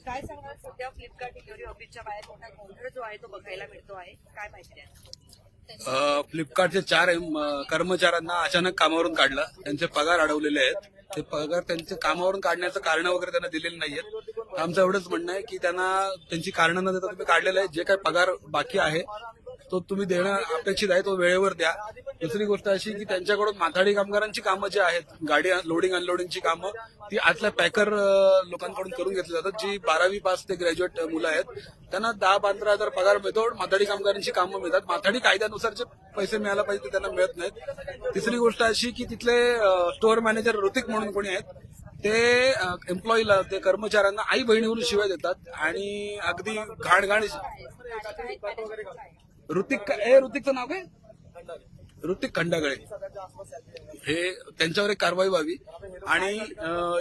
काय सांगणार सध्या फ्लिपकार्ट डिलिव्हरी ऑफिसच्या बाहेर मोठा गोंधळ जो आहे तो बघायला मिळतो आहे, काय माहिती आहे? फ्लिपकार्टचे 4 कर्मचाऱ्यांना अचानक कामावरून काढलं. त्यांचे पगार अडवलेले आहेत. ते पगार त्यांचे कामावरून काढण्याचं कारण वगैरे त्यांना दिलेली नाहीयेत. आमचं एवढंच म्हणणं आहे की त्यांना त्यांची कारणं न देता तुम्ही काढलेले आहे. जे काही पगार बाकी आहे तो तुम्ही देणं अपेक्षित आहे, तो वेळेवर द्या. दुसरी गोष्ट अशी की त्यांच्याकडून माथाडी कामगारांची कामं जी आहेत, गाडी लोडिंग अनलोडिंगची कामं, ती आतल्या पॅकर लोकांकडून करून घेतली जातात. जी 12वी पास ते ग्रॅज्युएट मुलं आहेत, त्यांना 10-15 हजार पगार मिळतो. माथाडी कामगारांची कामं मिळतात. माथाडी कायद्यानुसार जे पैसे मिळायला पाहिजे ते त्यांना मिळत नाहीत. तिसरी गोष्ट अशी की तिथले स्टोअर मॅनेजर ऋतिक म्हणून कोणी आहेत, ते एम्प्लॉईला, ते कर्मचाऱ्यांना आई बहिणीवरून शिवाय देतात आणि अगदी घाण ऋतिकचं नाव काय, ऋतिक खंडागळे, हे त्यांच्यावर एक कारवाई व्हावी आणि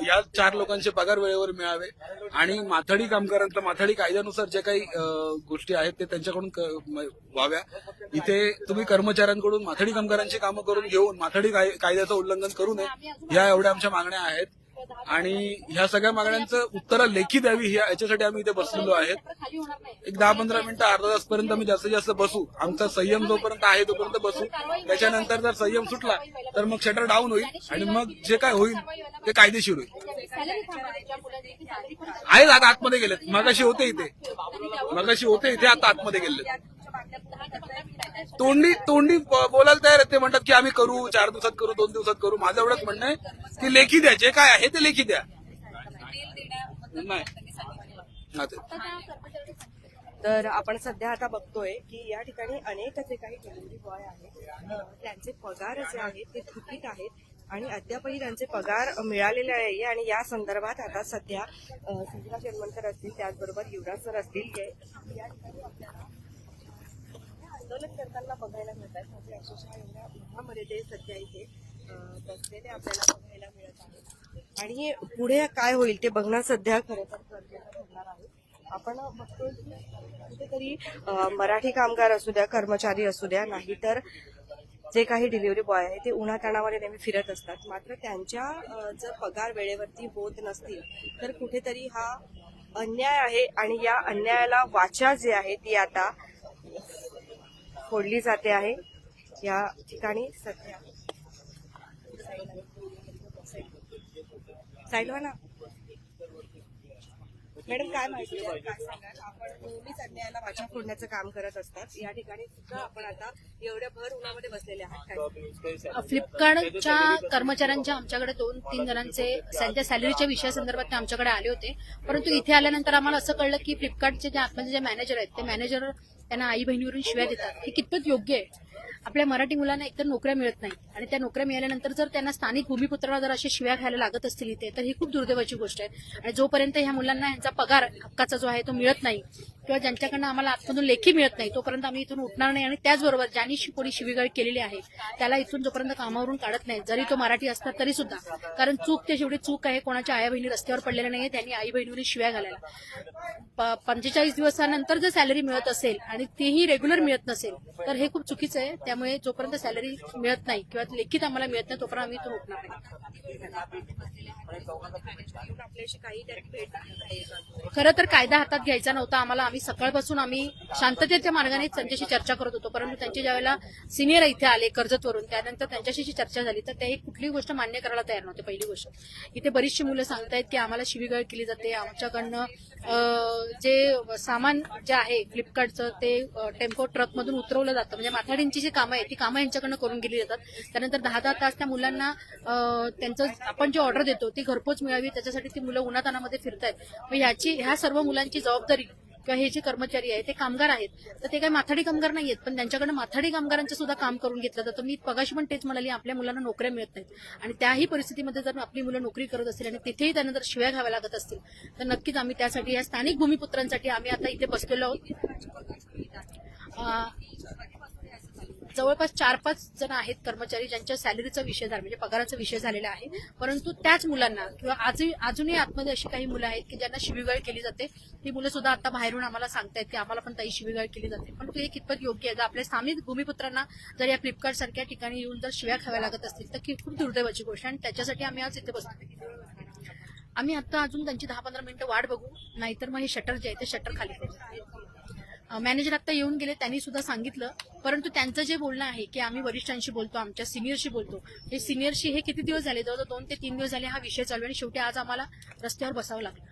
या 4 लोकांचे पगार वेळेवर मिळावे आणि माथाडी कामगारांचा, माथाडी कायद्यानुसार जे काही गोष्टी आहेत ते त्यांच्याकडून व्हाव्या. इथे तुम्ही कर्मचाऱ्यांकडून माथाडी कामगारांची कामं करून घेऊन माथाडी कायद्याचं उल्लंघन करू नये, या एवढ्या आमच्या मागण्या आहेत. आणि ह्या सगळ्या मागण्यांचं उत्तरं लेखी द्यावी, याच्यासाठी आम्ही इथे बसलेलो आहेत. एक 10-15 मिनिटं, अर्धा तासपर्यंत आम्ही जास्तीत जास्त बसू. आमचा संयम जोपर्यंत आहे तोपर्यंत बसू. त्याच्यानंतर जर संयम सुटला तर मग शटर डाऊन होईल आणि मग जे काय होईल ते कायदेशीर होईल. आहेत, आता आतमध्ये गेलेत. मगाशी होते इथे, आता आतमध्ये गेले. तोंडी बोलायला तयार आहेत. ते म्हणतात की आम्ही करू, 4 दिवसात करू, 2 दिवसात करू. माझं एवढंच म्हणणं आहे की लेखी द्या, जे काय आहे ते लेखी द्या. तर आपण सध्या आता बघतोय की या ठिकाणी अनेक जे काही डिलिव्हरी बॉय आहेत त्यांचे पगार जे आहेत ते थकीत आहेत आणि अद्यापही त्यांचे पगार मिळालेले आहे. आणि या संदर्भात आता सध्या सुजिता शेरवणकर असतील, त्याचबरोबर युवराज सर असतील, या ठिकाणी आपल्याला आंदोलन करताना बघायला मिळतात. म्हणजे अक्षरशः एवढ्या उन्हामध्ये ते सध्या इथे बसलेले आपल्याला बघायला मिळत आहे. आणि पुढे काय होईल ते बघणं सध्या खरं तर गरजेचं ठरणार आहे. आपण बघतोय की कुठेतरी मराठी कामगार असू द्या, कर्मचारी असू द्या, नाहीतर जे काही डिलिव्हरी बॉय आहे ते उन्हाताणामध्ये नेहमी फिरत असतात. मात्र त्यांच्या जर पगार वेळेवरती होत नसतील तर कुठेतरी हा अन्याय आहे आणि या अन्यायाला वाचा जी आहे ती आता फोडली जाते आहे. या ठिकाणी सध्या साईडवा ना मॅडम, काय माहिती आहे, काय सांगाल? आपण नेहमीच अन्यायाला वाचा फोडण्याचं काम करत असतात. या ठिकाणी सुद्धा आपण आता एवढ्या भर उन्हामध्ये बसलेले आहात. फ्लिपकार्टच्या कर्मचाऱ्यांच्या आमच्याकडे 2-3 जणांचे त्यांच्या सॅलरीच्या विषयासंदर्भात ते आमच्याकडे आले होते. परंतु इथे आल्यानंतर आम्हाला असं कळलं की फ्लिपकार्टचे जे आतमध्ये जे मॅनेजर आहेत ते मॅनेजर त्यांना आई बहिणीवरून शिव्या देतात. हे कितपत योग्य आहे? आपल्या मराठी मुलांना एकतर नोकऱ्या मिळत नाही आणि त्या नोकऱ्या मिळाल्यानंतर जर त्यांना स्थानिक भूमिपुत्रांना जर अशा शिव्या खायला लागत असतील इथे, तर ही खूप दुर्दैवाची गोष्ट आहे. आणि जोपर्यंत ह्या मुलांना यांचा पगार हक्काचा जो आहे तो मिळत नाही किंवा ज्यांच्याकडनं आम्हाला आतमधून लेखी मिळत नाही, तोपर्यंत आम्ही इथून उठणार नाही. आणि त्याचबरोबर ज्यांनी कोणी शिवीगाळ केलेली आहे त्याला इथून जोपर्यंत कामावरून काढत नाही, जरी तो मराठी असतात तरी सुद्धा, कारण चूक ते शेवटी चूक आहे. कोणाच्या आया बहिणी रस्त्यावर पडलेल्या नाहीये, त्यांनी आई बहिणीवरून शिव्या घालायला 45 दिवसानंतर जर सॅलरी मिळत असेल आणि तीही रेग्युलर मिळत नसेल तर हे खूप चुकीचं आहे. त्यामुळे जोपर्यंत सॅलरी मिळत नाही किंवा लेखीत आम्हाला मिळत नाही तोपर्यंत आम्ही इथून उठणार नाही. खरं तर कायदा हातात घ्यायचा नव्हता आम्हाला. आम्ही सकाळपासून आम्ही शांततेच्या मार्गाने त्यांच्याशी चर्चा करत होतो. परंतु त्यांच्या ज्यावेळेला सिनियर इथे आले कर्जतवरून, त्यानंतर त्यांच्याशी चर्चा झाली तर ते कुठलीही गोष्ट मान्य करायला तयार नव्हते. पहिली गोष्ट, इथे बरीचशी मुलं सांगतायत की आम्हाला शिवीगाळ केली जाते. आमच्याकडनं जे सामान जे आहे फ्लिपकार्टचं ते टेम्पो ट्रकमधून उतरवलं जातं. म्हणजे माथाडींची जी कामं आहे ती कामं यांच्याकडनं करून गेली जातात. त्यानंतर 10-10 तास त्या मुलांना त्यांचं आपण जी ऑर्डर देतो ती घरपोच मिळावी, त्याच्यासाठी ती मुलं उन्हातानामध्ये फिरतायत. मग ह्या सर्व मुलांची जबाबदारी किंवा हे जे कर्मचारी आहे ते कामगार आहेत, तर ते काही माथाडी कामगार नाहीयेत, पण त्यांच्याकडनं माथाडी कामगारांचं सुद्धा काम करून घेतलं जातं. मी पगाशी पण तेच म्हणाली, आपल्या मुलांना नोकऱ्या मिळत नाहीत आणि त्याही परिस्थितीमध्ये जर आपली मुलं नोकरी करत असतील आणि तिथेही त्यांना जर शिव्या घ्याव्या लागत असतील तर नक्कीच आम्ही त्यासाठी, या स्थानिक भूमिपुत्रांसाठी आम्ही आता इथे बसलेलो आहोत. जवळपास 4-5 जण आहेत कर्मचारी ज्यांच्या सॅलरीचा विषय झाला, म्हणजे पगाराचा विषय झालेला आहे. परंतु त्याच मुलांना किंवा अजूनही आतमध्ये अशी काही मुलं आहेत की ज्यांना शिवीगाळ केली जाते. ती मुलं सुद्धा आता बाहेरून आम्हाला सांगतायत की आम्हाला पण ताई शिवीगाळ केली जाते. परंतु हे कितपत योग्य आहे? जर आपल्या स्थानिक भूमिपुत्रांना जर या फ्लिपकार्ट सारख्या ठिकाणी येऊन जर शिव्या खाव्या लागत असतील तर खूप दुर्दैवाची गोष्ट, आणि त्याच्यासाठी आम्ही आज इथे बसतो. आम्ही आता अजून त्यांची 10-15 मिनिटं वाट बघू, नाहीतर मग हे शटर जे आहे ते शटर खाली करू. मॅनेजर आता येऊन गेले, त्यांनी सुद्धा सांगितलं, परंतु त्यांचं जे बोलणं आहे की आम्ही वरिष्ठांशी बोलतो, आमच्या सिनियरशी बोलतो, हे सिनियरशी हे किती दिवस झाले, जवळजवळ 2 ते 3 दिवस झाले हा विषय चालू आहे आणि शेवटी आज आम्हाला रस्त्यावर बसावं लागलं.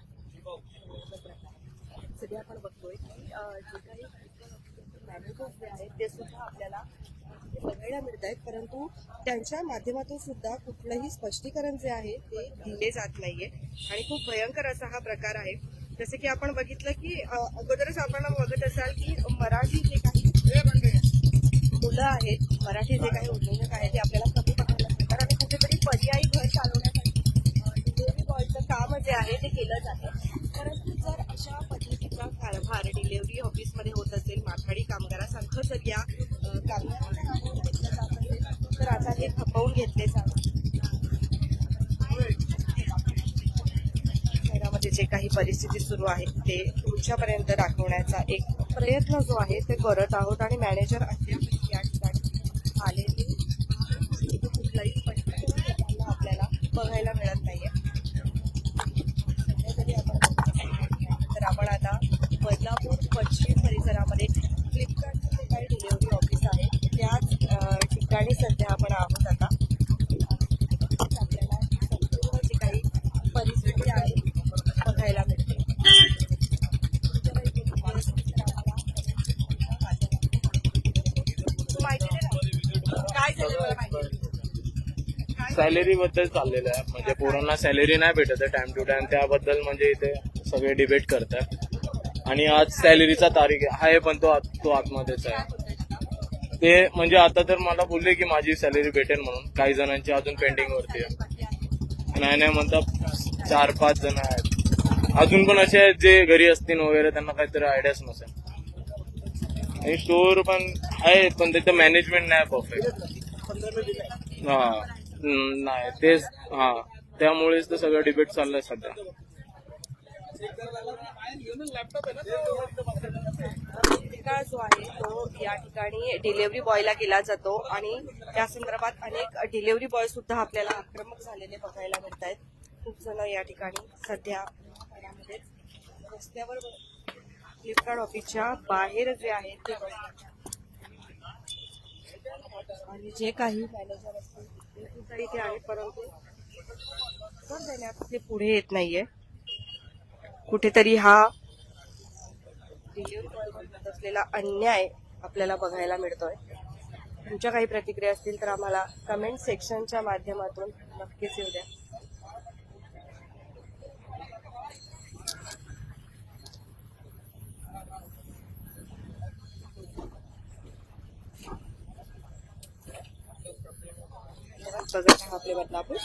सध्या आपण बघतोय की जे काही मॅनेजर्स जे आहेत ते सुद्धा आपल्याला बघायला मिळत आहेत, परंतु त्यांच्या माध्यमातून सुद्धा कुठलंही स्पष्टीकरण जे आहे ते दिले जात नाहीये आणि खूप भयंकर असा हा प्रकार आहे. जसं की आपण बघितलं की अगोदरच आपण बघत असाल की मराठी जे काही मुलं आहेत, मराठी जे काही उद्योजक आहेत ते आपल्याला कमी बघायला मिळतात आणि कुठेतरी पर्यायी घर चालवण्यासाठी डिलिव्हरी बॉयचं काम जे आहे ते केलं जातं. परंतु जर अशा पद्धतीचा कारभार डिलिव्हरी ऑफिसमध्ये होत असेल, माथाडी कामगारासारखं जर या कामगारांना कामावर घेतलं जात असेल तर आता हे खपवून घेतले जावे. शहरामध्ये जे काही परिस्थिती सुरू आहे ते तुमच्यापर्यंत दाखवण्याचा एक प्रयत्न जो आहे ते करत आहोत आणि मॅनेजर अद्याप या ठिकाणी आलेले कुठलाही स्पष्टीकरण देताना आपल्याला बघायला मिळत नाहीये. सध्या तरी तर आपण आता बदलापूर पश्चिम परिसरामध्ये फ्लिपकार्टचं जे काही डिलिव्हरी ऑफिस आहे त्याच ठिकाणी सध्या आपण आहोत. आता आपल्याला संपूर्ण जी काही परिस्थिती आहे बघायला मिळते. काय झालं मला माहिती सॅलरी बद्दल चाललेलं आहे, म्हणजे पोरांना सॅलरी नाही भेटत आहे टाइम टू टाइम, त्याबद्दल म्हणजे इथे सगळे डिबेट करतात. आणि आज सॅलरीचा तारीख आहे पण तो आतमध्येच आहे. ते म्हणजे आता तर मला बोलले की माझी सॅलरी भेटेल म्हणून, काही जणांची अजून पेंडिंग वरती आहे. नाही म्हणतात 4-5 जण आहेत अजून पण असे आहेत जे घरी असतील वगैरे, त्यांना काहीतरी आयडियाच नसेल. आणि स्टोर पण आहे पण त्याचं मॅनेजमेंट नाही परफेक्ट. हा नाही तेच, हा त्यामुळेच तर सगळं डिबेट चाललंय सध्या. काळ जो आहे तो या ठिकाणी डिलिव्हरी बॉयला केला जातो आणि त्या संदर्भात अनेक डिलिव्हरी बॉय सुद्धा आपल्याला आक्रमक झालेले बघायला मिळत आहेत. खूप जण या ठिकाणी सध्या रस्त्यावर फ्लिपकार्ट ऑफिसच्या बाहेर जे आहे ते आणि जे काही मॅनेजर असतील ते सुद्धा इथे आहेत, परंतु उत्तर देण्यात ते पुढे येत नाहीये. कुठेतरी हा डिलिव्हरी बॉयवर होत असलेला अन्याय आपल्याला बघायला मिळतोय. तुमच्या काही प्रतिक्रिया असतील तर आम्हाला कमेंट सेक्शनच्या माध्यमातून नक्कीच येऊ द्या. बघत राहा आपले बदलापूर.